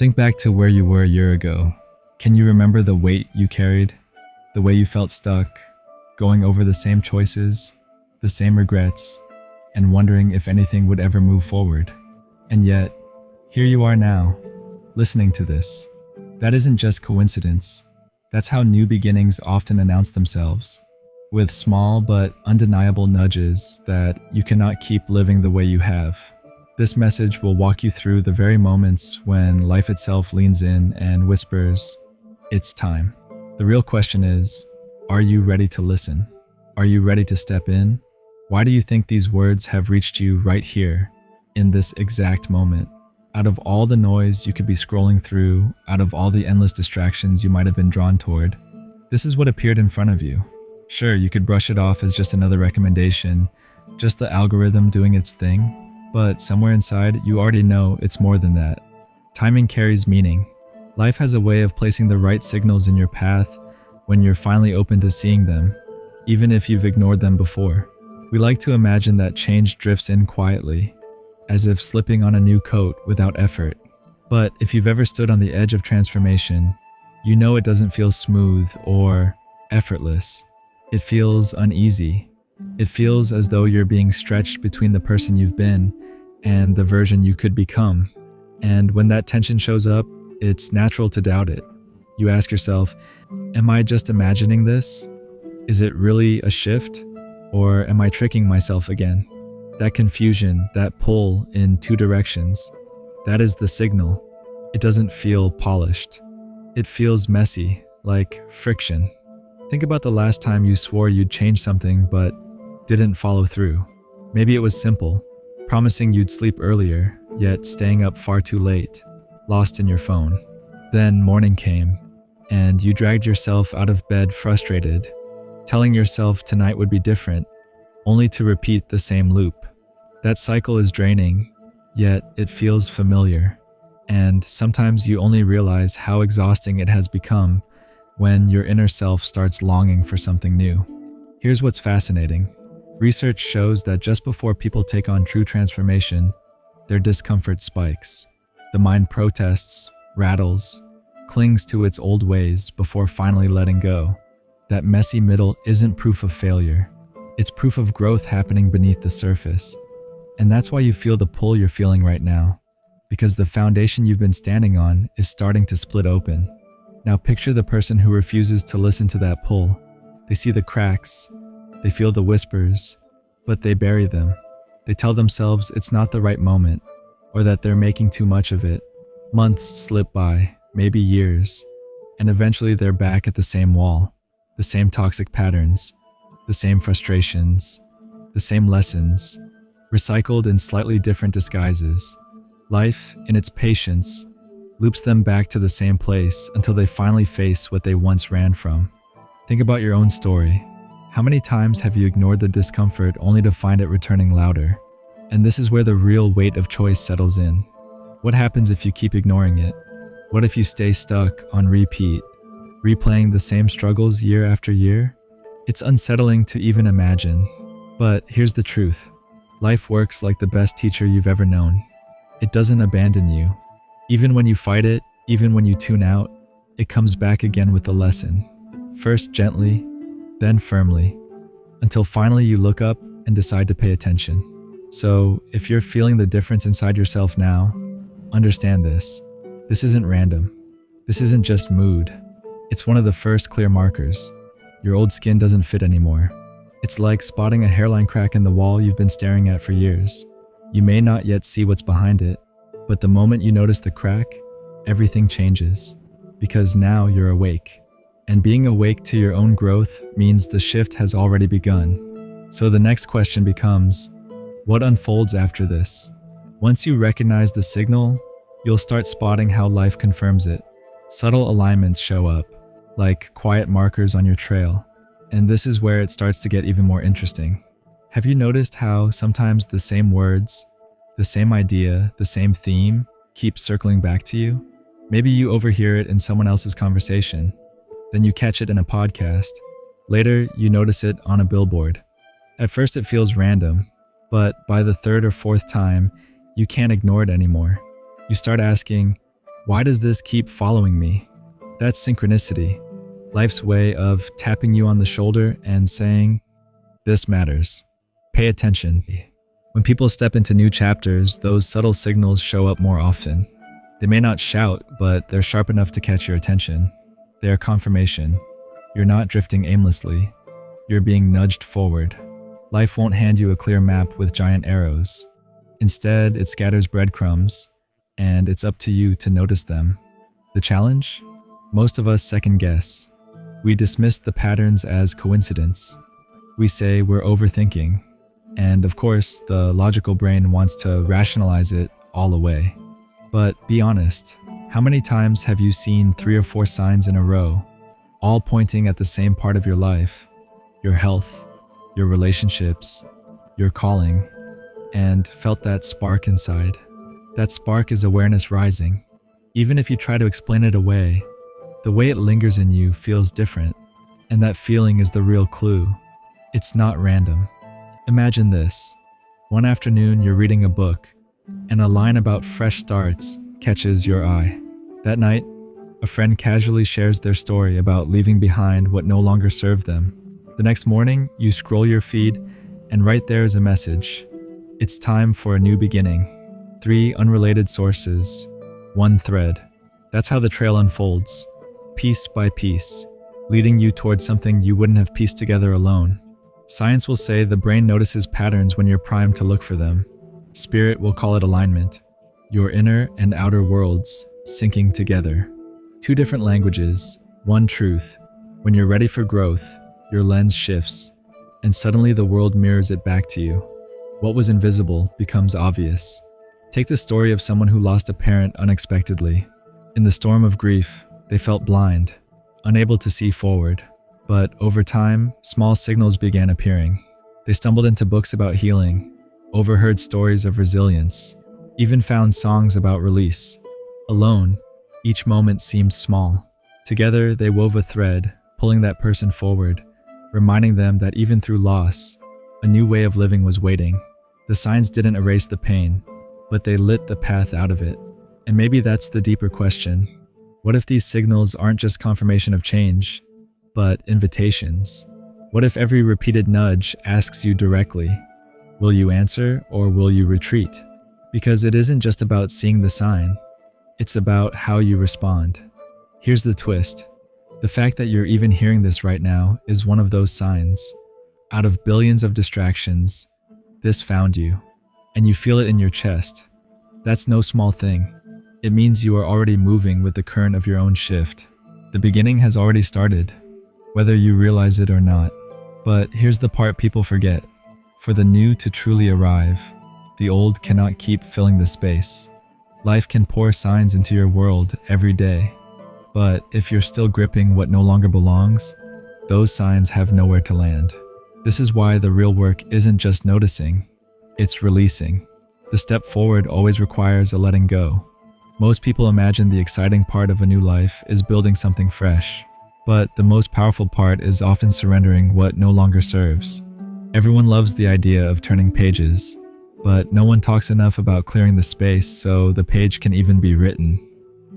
Think back to where you were a year ago. Can you remember the weight you carried? The way you felt stuck, going over the same choices, the same regrets, and wondering if anything would ever move forward. And yet, here you are now, listening to this. That isn't just coincidence. That's how new beginnings often announce themselves, with small but undeniable nudges that you cannot keep living the way you have. This message will walk you through the very moments when life itself leans in and whispers, "It's time." The real question is, are you ready to listen? Are you ready to step in? Why do you think these words have reached you right here, in this exact moment? Out of all the noise you could be scrolling through, out of all the endless distractions you might have been drawn toward, this is what appeared in front of you. Sure, you could brush it off as just another recommendation, just the algorithm doing its thing, but somewhere inside, you already know it's more than that. Timing carries meaning. Life has a way of placing the right signals in your path when you're finally open to seeing them, even if you've ignored them before. We like to imagine that change drifts in quietly, as if slipping on a new coat without effort. But if you've ever stood on the edge of transformation, you know it doesn't feel smooth or effortless. It feels uneasy. It feels as though you're being stretched between the person you've been and the version you could become. And when that tension shows up, it's natural to doubt it. You ask yourself, am I just imagining this? Is it really a shift? Or am I tricking myself again? That confusion, that pull in two directions, that is the signal. It doesn't feel polished. It feels messy, like friction. Think about the last time you swore you'd change something but didn't follow through. Maybe it was simple, promising you'd sleep earlier, yet staying up far too late, lost in your phone. Then morning came, and you dragged yourself out of bed frustrated, telling yourself tonight would be different, only to repeat the same loop. That cycle is draining, yet it feels familiar, and sometimes you only realize how exhausting it has become when your inner self starts longing for something new. Here's what's fascinating. Research shows that just before people take on true transformation, their discomfort spikes. The mind protests, rattles, clings to its old ways before finally letting go. That messy middle isn't proof of failure. It's proof of growth happening beneath the surface. And that's why you feel the pull you're feeling right now, because the foundation you've been standing on is starting to split open. Now picture the person who refuses to listen to that pull. They see the cracks, they feel the whispers, but they bury them. They tell themselves it's not the right moment, or that they're making too much of it. Months slip by, maybe years, and eventually they're back at the same wall, the same toxic patterns, the same frustrations, the same lessons, recycled in slightly different disguises. Life, in its patience, loops them back to the same place until they finally face what they once ran from. Think about your own story. How many times have you ignored the discomfort only to find it returning louder? And this is where the real weight of choice settles in. What happens if you keep ignoring it? What if you stay stuck on repeat, replaying the same struggles year after year? It's unsettling to even imagine. But here's the truth. Life works like the best teacher you've ever known. It doesn't abandon you. Even when you fight it, even when you tune out, it comes back again with a lesson. First gently, then firmly, until finally you look up and decide to pay attention. So, if you're feeling the difference inside yourself now, understand this. This isn't random. This isn't just mood. It's one of the first clear markers. Your old skin doesn't fit anymore. It's like spotting a hairline crack in the wall you've been staring at for years. You may not yet see what's behind it, but the moment you notice the crack, everything changes. Because now you're awake. And being awake to your own growth means the shift has already begun. So the next question becomes, what unfolds after this? Once you recognize the signal, you'll start spotting how life confirms it. Subtle alignments show up, like quiet markers on your trail. And this is where it starts to get even more interesting. Have you noticed how sometimes the same words, the same idea, the same theme keep circling back to you? Maybe you overhear it in someone else's conversation. Then you catch it in a podcast. Later, you notice it on a billboard. At first it feels random, but by the third or fourth time, you can't ignore it anymore. You start asking, Why does this keep following me? That's synchronicity, life's way of tapping you on the shoulder and saying, this matters. Pay attention. When people step into new chapters, those subtle signals show up more often. They may not shout, but they're sharp enough to catch your attention. They are confirmation. You're not drifting aimlessly. You're being nudged forward. Life won't hand you a clear map with giant arrows. Instead, it scatters breadcrumbs, and it's up to you to notice them. The challenge? Most of us second guess. We dismiss the patterns as coincidence. We say we're overthinking. And of course, the logical brain wants to rationalize it all away. But be honest, how many times have you seen 3 or 4 signs in a row, all pointing at the same part of your life, your health, your relationships, your calling, and felt that spark inside? That spark is awareness rising. Even if you try to explain it away, the way it lingers in you feels different, and that feeling is the real clue. It's not random. Imagine this. One afternoon, you're reading a book, and a line about fresh starts catches your eye. That night, a friend casually shares their story about leaving behind what no longer served them. The next morning, you scroll your feed, and right there is a message. It's time for a new beginning. 3 unrelated sources, 1 thread. That's how the trail unfolds, piece by piece, leading you towards something you wouldn't have pieced together alone. Science will say the brain notices patterns when you're primed to look for them. Spirit will call it alignment. Your inner and outer worlds syncing together. 2 different languages, 1 truth. When you're ready for growth, your lens shifts, and suddenly the world mirrors it back to you. What was invisible becomes obvious. Take the story of someone who lost a parent unexpectedly. In the storm of grief, they felt blind, unable to see forward. But over time, small signals began appearing. They stumbled into books about healing, overheard stories of resilience, even found songs about release. Alone, each moment seemed small. Together, they wove a thread, pulling that person forward, reminding them that even through loss, a new way of living was waiting. The signs didn't erase the pain, but they lit the path out of it. And maybe that's the deeper question. What if these signals aren't just confirmation of change, but invitations? What if every repeated nudge asks you directly, will you answer or will you retreat? Because it isn't just about seeing the sign, it's about how you respond. Here's the twist. The fact that you're even hearing this right now is one of those signs. Out of billions of distractions, this found you, and you feel it in your chest. That's no small thing. It means you are already moving with the current of your own shift. The beginning has already started, whether you realize it or not. But here's the part people forget. For the new to truly arrive, the old cannot keep filling the space. Life can pour signs into your world every day, but if you're still gripping what no longer belongs, those signs have nowhere to land. This is why the real work isn't just noticing, it's releasing. The step forward always requires a letting go. Most people imagine the exciting part of a new life is building something fresh, but the most powerful part is often surrendering what no longer serves. Everyone loves the idea of turning pages, but no one talks enough about clearing the space so the page can even be written.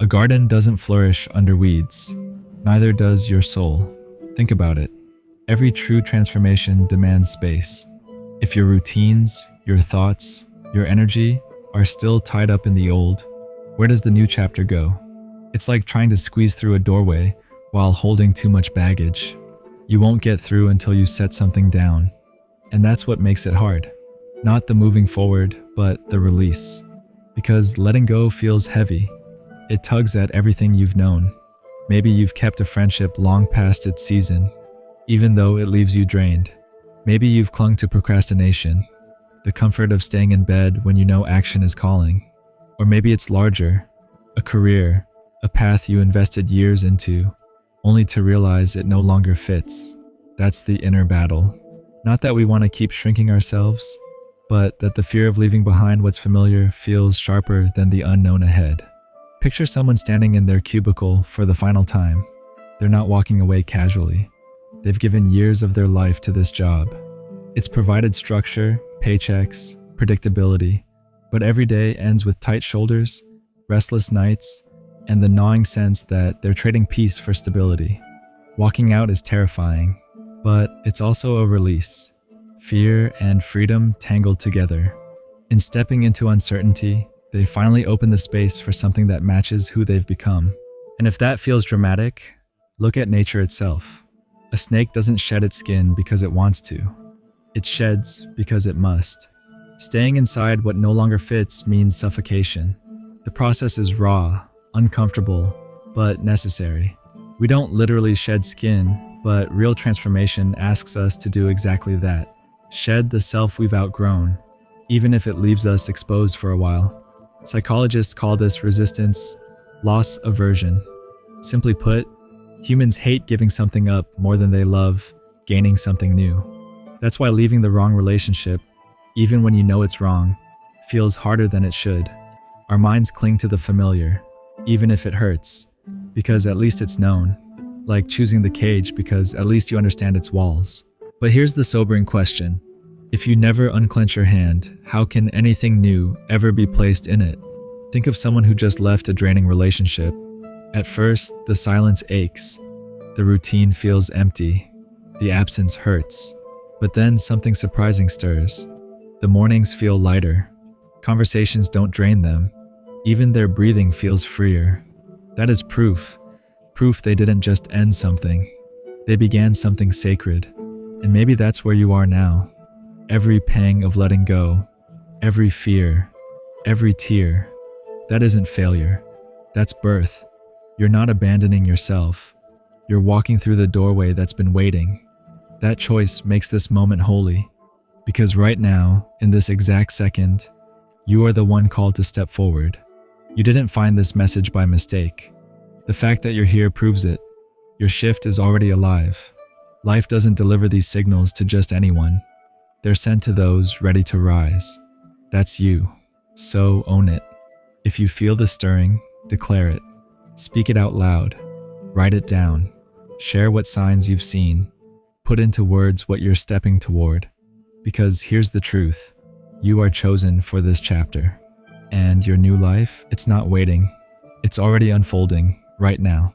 A garden doesn't flourish under weeds, neither does your soul. Think about it. Every true transformation demands space. If your routines, your thoughts, your energy are still tied up in the old, where does the new chapter go? It's like trying to squeeze through a doorway while holding too much baggage. You won't get through until you set something down. And that's what makes it hard. Not the moving forward, but the release. Because letting go feels heavy. It tugs at everything you've known. Maybe you've kept a friendship long past its season, even though it leaves you drained. Maybe you've clung to procrastination, the comfort of staying in bed when you know action is calling. Or maybe it's larger, a career, a path you invested years into, only to realize it no longer fits. That's the inner battle. Not that we want to keep shrinking ourselves, but that the fear of leaving behind what's familiar feels sharper than the unknown ahead. Picture someone standing in their cubicle for the final time. They're not walking away casually. They've given years of their life to this job. It's provided structure, paychecks, predictability, but every day ends with tight shoulders, restless nights, and the gnawing sense that they're trading peace for stability. Walking out is terrifying, but it's also a release. Fear and freedom tangled together. In stepping into uncertainty, they finally open the space for something that matches who they've become. And if that feels dramatic, look at nature itself. A snake doesn't shed its skin because it wants to. It sheds because it must. Staying inside what no longer fits means suffocation. The process is raw, uncomfortable, but necessary. We don't literally shed skin, but real transformation asks us to do exactly that. Shed the self we've outgrown, even if it leaves us exposed for a while. Psychologists call this resistance loss aversion. Simply put, humans hate giving something up more than they love gaining something new. That's why leaving the wrong relationship, even when you know it's wrong, feels harder than it should. Our minds cling to the familiar, even if it hurts, because at least it's known. Like choosing the cage because at least you understand its walls. But here's the sobering question. If you never unclench your hand, how can anything new ever be placed in it? Think of someone who just left a draining relationship. At first, the silence aches. The routine feels empty. The absence hurts. But then something surprising stirs. The mornings feel lighter. Conversations don't drain them. Even their breathing feels freer. That is proof. Proof they didn't just end something. They began something sacred. And maybe that's where you are now. Every pang of letting go, every fear, every tear, that isn't failure. That's birth. You're not abandoning yourself. You're walking through the doorway that's been waiting. That choice makes this moment holy. Because right now, in this exact second, you are the one called to step forward. You didn't find this message by mistake. The fact that you're here proves it. Your shift is already alive. Life doesn't deliver these signals to just anyone. They're sent to those ready to rise. That's you. So own it. If you feel the stirring, declare it. Speak it out loud. Write it down. Share what signs you've seen. Put into words what you're stepping toward. Because here's the truth. You are chosen for this chapter. And your new life, it's not waiting. It's already unfolding right now.